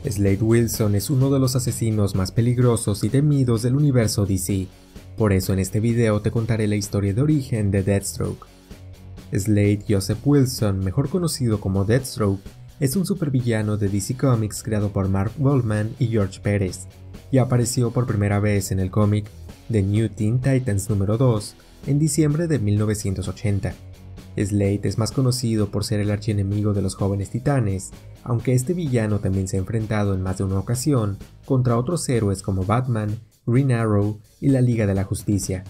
Slade Wilson es uno de los asesinos más peligrosos y temidos del universo DC, por eso en este video te contaré la historia de origen de Deathstroke. Slade Joseph Wilson, mejor conocido como Deathstroke, es un supervillano de DC Comics creado por Marv Wolfman y George Pérez, y apareció por primera vez en el cómic The New Teen Titans número 2 en diciembre de 1980. Slade es más conocido por ser el archienemigo de los Jóvenes Titanes, aunque este villano también se ha enfrentado en más de una ocasión contra otros héroes como Batman, Green Arrow y la Liga de la Justicia.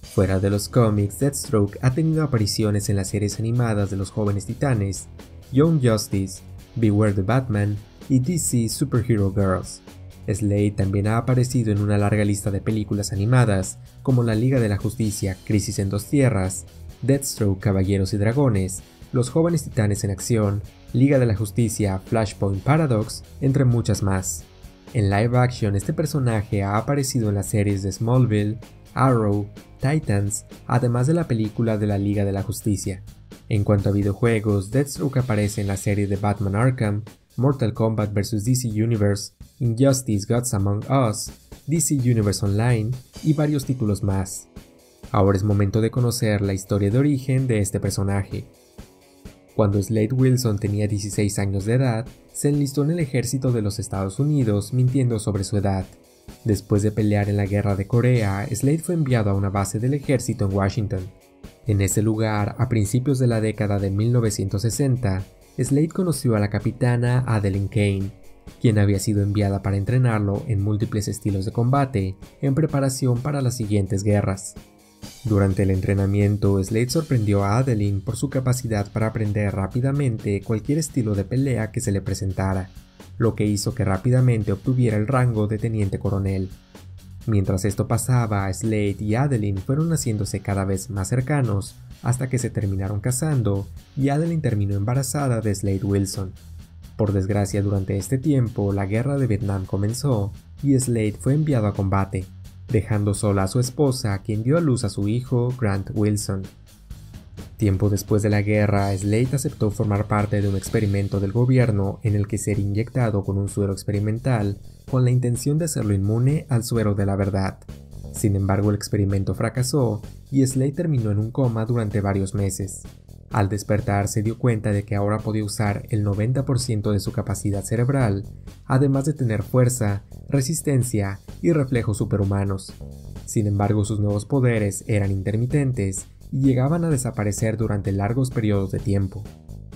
Fuera de los cómics, Deathstroke ha tenido apariciones en las series animadas de los Jóvenes Titanes, Young Justice, Beware the Batman y DC Superhero Girls. Slade también ha aparecido en una larga lista de películas animadas como La Liga de la Justicia, Crisis en Dos Tierras, Deathstroke, Caballeros y Dragones, Los Jóvenes Titanes en Acción, Liga de la Justicia, Flashpoint Paradox, entre muchas más. En live action, este personaje ha aparecido en las series de Smallville, Arrow, Titans, además de la película de la Liga de la Justicia. En cuanto a videojuegos, Deathstroke aparece en la serie de Batman Arkham, Mortal Kombat vs DC Universe, Injustice Gods Among Us, DC Universe Online y varios títulos más. Ahora es momento de conocer la historia de origen de este personaje. Cuando Slade Wilson tenía 16 años de edad, se enlistó en el ejército de los Estados Unidos mintiendo sobre su edad. Después de pelear en la guerra de Corea, Slade fue enviado a una base del ejército en Washington. En ese lugar, a principios de la década de 1960, Slade conoció a la capitana Adeline Kane, quien había sido enviada para entrenarlo en múltiples estilos de combate en preparación para las siguientes guerras. Durante el entrenamiento, Slade sorprendió a Adeline por su capacidad para aprender rápidamente cualquier estilo de pelea que se le presentara, lo que hizo que rápidamente obtuviera el rango de teniente coronel. Mientras esto pasaba, Slade y Adeline fueron haciéndose cada vez más cercanos hasta que se terminaron casando y Adeline terminó embarazada de Slade Wilson. Por desgracia, durante este tiempo, la guerra de Vietnam comenzó y Slade fue enviado a combate, dejando sola a su esposa, quien dio a luz a su hijo, Grant Wilson. Tiempo después de la guerra, Slade aceptó formar parte de un experimento del gobierno en el que sería inyectado con un suero experimental con la intención de hacerlo inmune al suero de la verdad. Sin embargo, el experimento fracasó y Slade terminó en un coma durante varios meses. Al despertar se dio cuenta de que ahora podía usar el 90% de su capacidad cerebral, además de tener fuerza, resistencia y reflejos superhumanos. Sin embargo, sus nuevos poderes eran intermitentes y llegaban a desaparecer durante largos periodos de tiempo.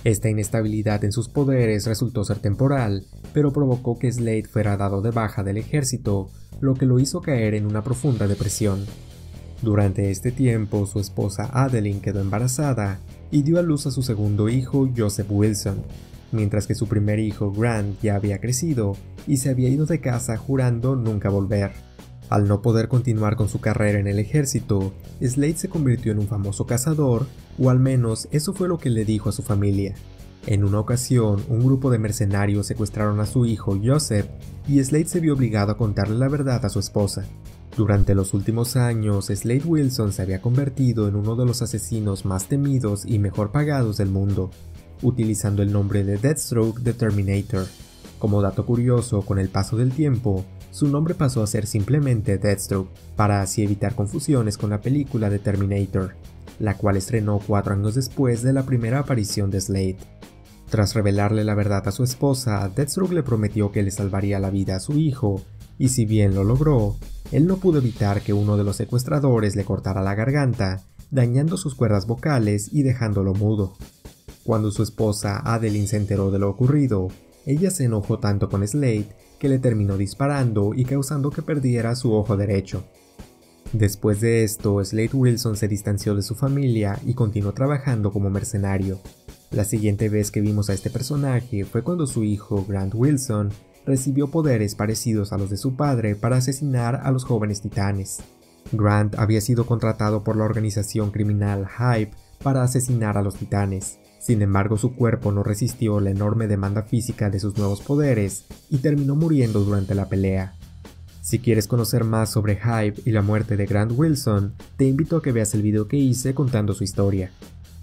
Esta inestabilidad en sus poderes resultó ser temporal, pero provocó que Slade fuera dado de baja del ejército, lo que lo hizo caer en una profunda depresión. Durante este tiempo, su esposa Adeline quedó embarazada y dio a luz a su segundo hijo, Joseph Wilson, mientras que su primer hijo, Grant, ya había crecido y se había ido de casa jurando nunca volver. Al no poder continuar con su carrera en el ejército, Slade se convirtió en un famoso cazador, o al menos eso fue lo que le dijo a su familia. En una ocasión, un grupo de mercenarios secuestraron a su hijo Joseph y Slade se vio obligado a contarle la verdad a su esposa. Durante los últimos años, Slade Wilson se había convertido en uno de los asesinos más temidos y mejor pagados del mundo, utilizando el nombre de Deathstroke the Terminator. Como dato curioso, con el paso del tiempo, su nombre pasó a ser simplemente Deathstroke, para así evitar confusiones con la película de Terminator, la cual estrenó 4 años después de la primera aparición de Slade. Tras revelarle la verdad a su esposa, Deathstroke le prometió que le salvaría la vida a su hijo, y si bien lo logró, él no pudo evitar que uno de los secuestradores le cortara la garganta, dañando sus cuerdas vocales y dejándolo mudo. Cuando su esposa Adeline se enteró de lo ocurrido, ella se enojó tanto con Slade que le terminó disparando y causando que perdiera su ojo derecho. Después de esto, Slade Wilson se distanció de su familia y continuó trabajando como mercenario. La siguiente vez que vimos a este personaje fue cuando su hijo, Grant Wilson, recibió poderes parecidos a los de su padre para asesinar a los Jóvenes Titanes. Grant había sido contratado por la organización criminal Hive para asesinar a los Titanes. Sin embargo, su cuerpo no resistió la enorme demanda física de sus nuevos poderes y terminó muriendo durante la pelea. Si quieres conocer más sobre Hive y la muerte de Grant Wilson, te invito a que veas el video que hice contando su historia.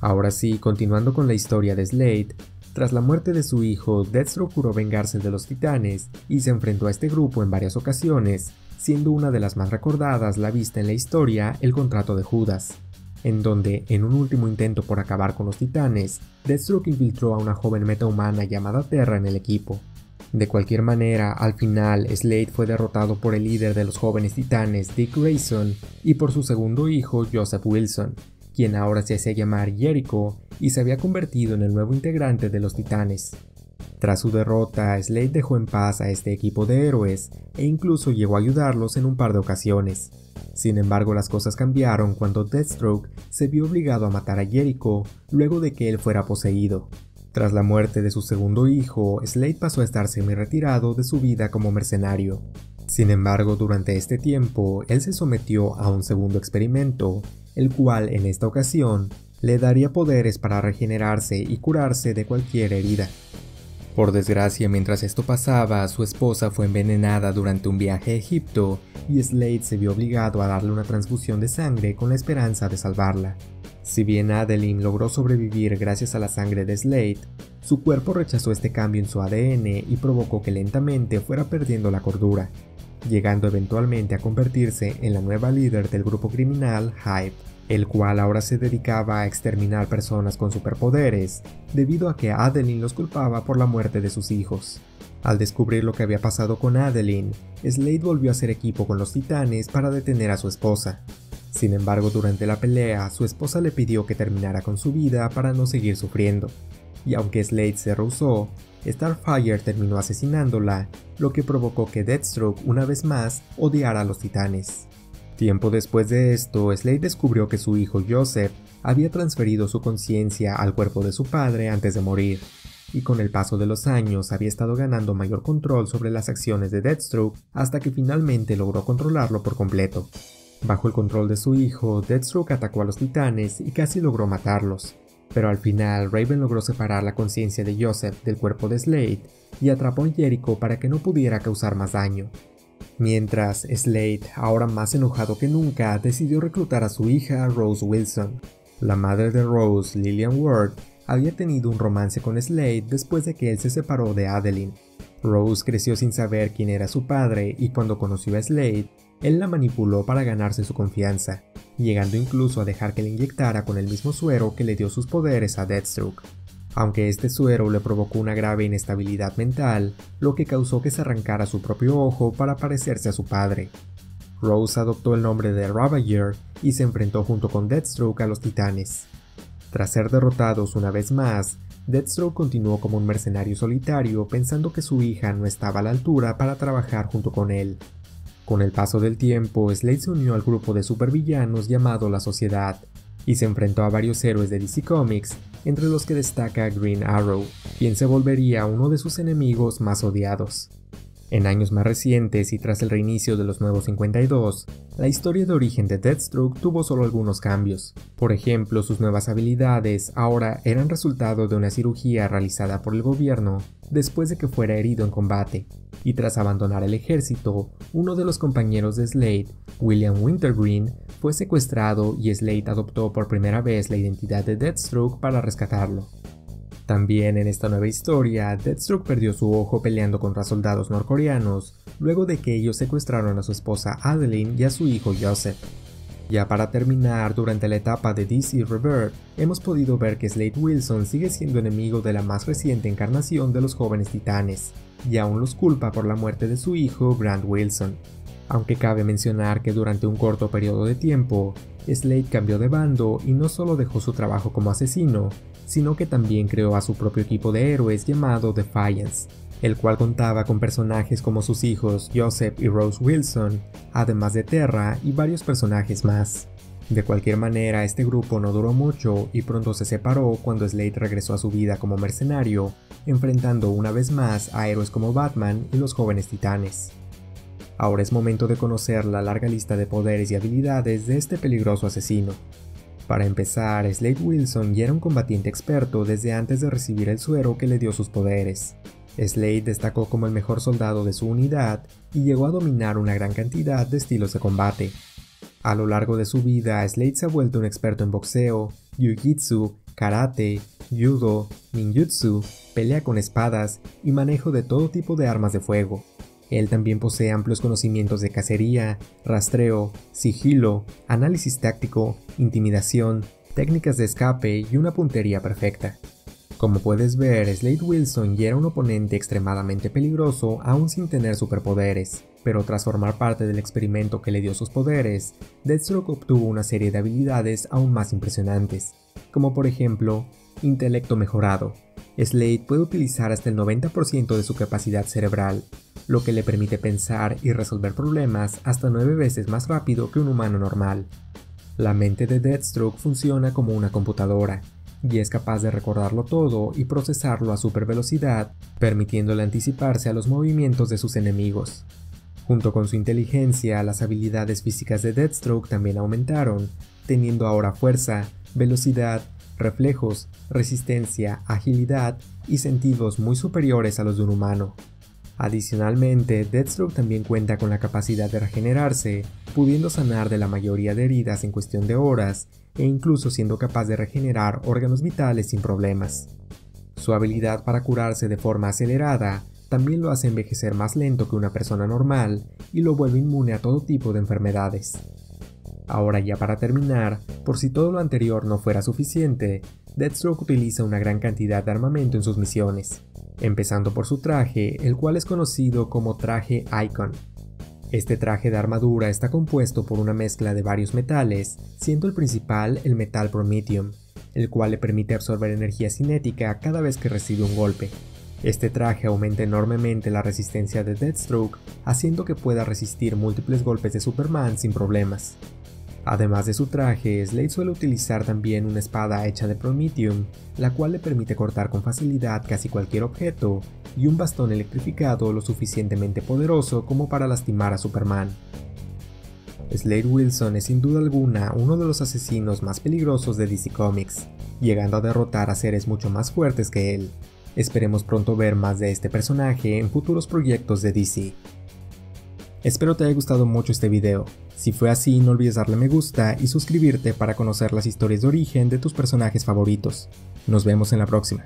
Ahora sí, continuando con la historia de Slade, Tras la muerte de su hijo, Deathstroke juró vengarse de los Titanes y se enfrentó a este grupo en varias ocasiones, siendo una de las más recordadas la vista en la historia El contrato de Judas, en donde, en un último intento por acabar con los Titanes, Deathstroke infiltró a una joven metahumana llamada Terra en el equipo. De cualquier manera, al final, Slade fue derrotado por el líder de los jóvenes Titanes, Dick Grayson, y por su segundo hijo, Joseph Wilson, quien ahora se hacía llamar Jericho y se había convertido en el nuevo integrante de los Titanes. Tras su derrota, Slade dejó en paz a este equipo de héroes e incluso llegó a ayudarlos en un par de ocasiones. Sin embargo, las cosas cambiaron cuando Deathstroke se vio obligado a matar a Jericho luego de que él fuera poseído. Tras la muerte de su segundo hijo, Slade pasó a estar semi-retirado de su vida como mercenario. Sin embargo, durante este tiempo, él se sometió a un segundo experimento, el cual en esta ocasión le daría poderes para regenerarse y curarse de cualquier herida. Por desgracia, mientras esto pasaba, su esposa fue envenenada durante un viaje a Egipto y Slade se vio obligado a darle una transfusión de sangre con la esperanza de salvarla. Si bien Adeline logró sobrevivir gracias a la sangre de Slade, su cuerpo rechazó este cambio en su ADN y provocó que lentamente fuera perdiendo la cordura, llegando eventualmente a convertirse en la nueva líder del grupo criminal Hive, el cual ahora se dedicaba a exterminar personas con superpoderes, debido a que Adeline los culpaba por la muerte de sus hijos. Al descubrir lo que había pasado con Adeline, Slade volvió a hacer equipo con los Titanes para detener a su esposa. Sin embargo, durante la pelea, su esposa le pidió que terminara con su vida para no seguir sufriendo, y aunque Slade se rehusó, Starfire terminó asesinándola, lo que provocó que Deathstroke una vez más odiara a los Titanes. Tiempo después de esto, Slade descubrió que su hijo Joseph había transferido su conciencia al cuerpo de su padre antes de morir, y con el paso de los años había estado ganando mayor control sobre las acciones de Deathstroke hasta que finalmente logró controlarlo por completo. Bajo el control de su hijo, Deathstroke atacó a los Titanes y casi logró matarlos, pero al final Raven logró separar la conciencia de Joseph del cuerpo de Slade y atrapó a Jericho para que no pudiera causar más daño. Mientras, Slade, ahora más enojado que nunca, decidió reclutar a su hija Rose Wilson. La madre de Rose, Lillian Ward, había tenido un romance con Slade después de que él se separó de Adeline. Rose creció sin saber quién era su padre y cuando conoció a Slade, él la manipuló para ganarse su confianza, llegando incluso a dejar que le inyectara con el mismo suero que le dio sus poderes a Deathstroke. Aunque este suero le provocó una grave inestabilidad mental, lo que causó que se arrancara su propio ojo para parecerse a su padre. Rose adoptó el nombre de Ravager y se enfrentó junto con Deathstroke a los Titanes. Tras ser derrotados una vez más, Deathstroke continuó como un mercenario solitario pensando que su hija no estaba a la altura para trabajar junto con él. Con el paso del tiempo, Slade se unió al grupo de supervillanos llamado La Sociedad, y se enfrentó a varios héroes de DC Comics, entre los que destaca Green Arrow, quien se volvería uno de sus enemigos más odiados. En años más recientes y tras el reinicio de los Nuevos 52, la historia de origen de Deathstroke tuvo solo algunos cambios. Por ejemplo, sus nuevas habilidades ahora eran resultado de una cirugía realizada por el gobierno después de que fuera herido en combate, y tras abandonar el ejército, uno de los compañeros de Slade, William Wintergreen, fue secuestrado y Slade adoptó por primera vez la identidad de Deathstroke para rescatarlo. También en esta nueva historia, Deathstroke perdió su ojo peleando contra soldados norcoreanos, luego de que ellos secuestraron a su esposa Adeline y a su hijo Joseph. Ya para terminar, durante la etapa de DC Rebirth, hemos podido ver que Slade Wilson sigue siendo enemigo de la más reciente encarnación de los jóvenes titanes, y aún los culpa por la muerte de su hijo Grant Wilson. Aunque cabe mencionar que durante un corto periodo de tiempo, Slade cambió de bando y no solo dejó su trabajo como asesino, sino que también creó a su propio equipo de héroes llamado Defiance, el cual contaba con personajes como sus hijos Joseph y Rose Wilson, además de Terra y varios personajes más. De cualquier manera, este grupo no duró mucho y pronto se separó cuando Slade regresó a su vida como mercenario, enfrentando una vez más a héroes como Batman y los jóvenes titanes. Ahora es momento de conocer la larga lista de poderes y habilidades de este peligroso asesino. Para empezar, Slade Wilson ya era un combatiente experto desde antes de recibir el suero que le dio sus poderes. Slade destacó como el mejor soldado de su unidad y llegó a dominar una gran cantidad de estilos de combate. A lo largo de su vida, Slade se ha vuelto un experto en boxeo, jiu-jitsu karate, judo, ninjutsu, pelea con espadas y manejo de todo tipo de armas de fuego. Él también posee amplios conocimientos de cacería, rastreo, sigilo, análisis táctico, intimidación, técnicas de escape y una puntería perfecta. Como puedes ver, Slade Wilson ya era un oponente extremadamente peligroso aún sin tener superpoderes, pero tras formar parte del experimento que le dio sus poderes, Deathstroke obtuvo una serie de habilidades aún más impresionantes, como por ejemplo, intelecto mejorado. Slade puede utilizar hasta el 90% de su capacidad cerebral, lo que le permite pensar y resolver problemas hasta 9 veces más rápido que un humano normal. La mente de Deathstroke funciona como una computadora, y es capaz de recordarlo todo y procesarlo a super velocidad, permitiéndole anticiparse a los movimientos de sus enemigos. Junto con su inteligencia, las habilidades físicas de Deathstroke también aumentaron, teniendo ahora fuerza, velocidad, reflejos, resistencia, agilidad y sentidos muy superiores a los de un humano. Adicionalmente, Deathstroke también cuenta con la capacidad de regenerarse, pudiendo sanar de la mayoría de heridas en cuestión de horas, e incluso siendo capaz de regenerar órganos vitales sin problemas. Su habilidad para curarse de forma acelerada también lo hace envejecer más lento que una persona normal y lo vuelve inmune a todo tipo de enfermedades. Ahora ya para terminar, por si todo lo anterior no fuera suficiente, Deathstroke utiliza una gran cantidad de armamento en sus misiones, empezando por su traje, el cual es conocido como traje Icon. Este traje de armadura está compuesto por una mezcla de varios metales, siendo el principal el metal Promethium, el cual le permite absorber energía cinética cada vez que recibe un golpe. Este traje aumenta enormemente la resistencia de Deathstroke, haciendo que pueda resistir múltiples golpes de Superman sin problemas. Además de su traje, Slade suele utilizar también una espada hecha de Promethium, la cual le permite cortar con facilidad casi cualquier objeto, y un bastón electrificado lo suficientemente poderoso como para lastimar a Superman. Slade Wilson es sin duda alguna uno de los asesinos más peligrosos de DC Comics, llegando a derrotar a seres mucho más fuertes que él. Esperemos pronto ver más de este personaje en futuros proyectos de DC. Espero te haya gustado mucho este video. Si fue así, no olvides darle me gusta y suscribirte para conocer las historias de origen de tus personajes favoritos. Nos vemos en la próxima.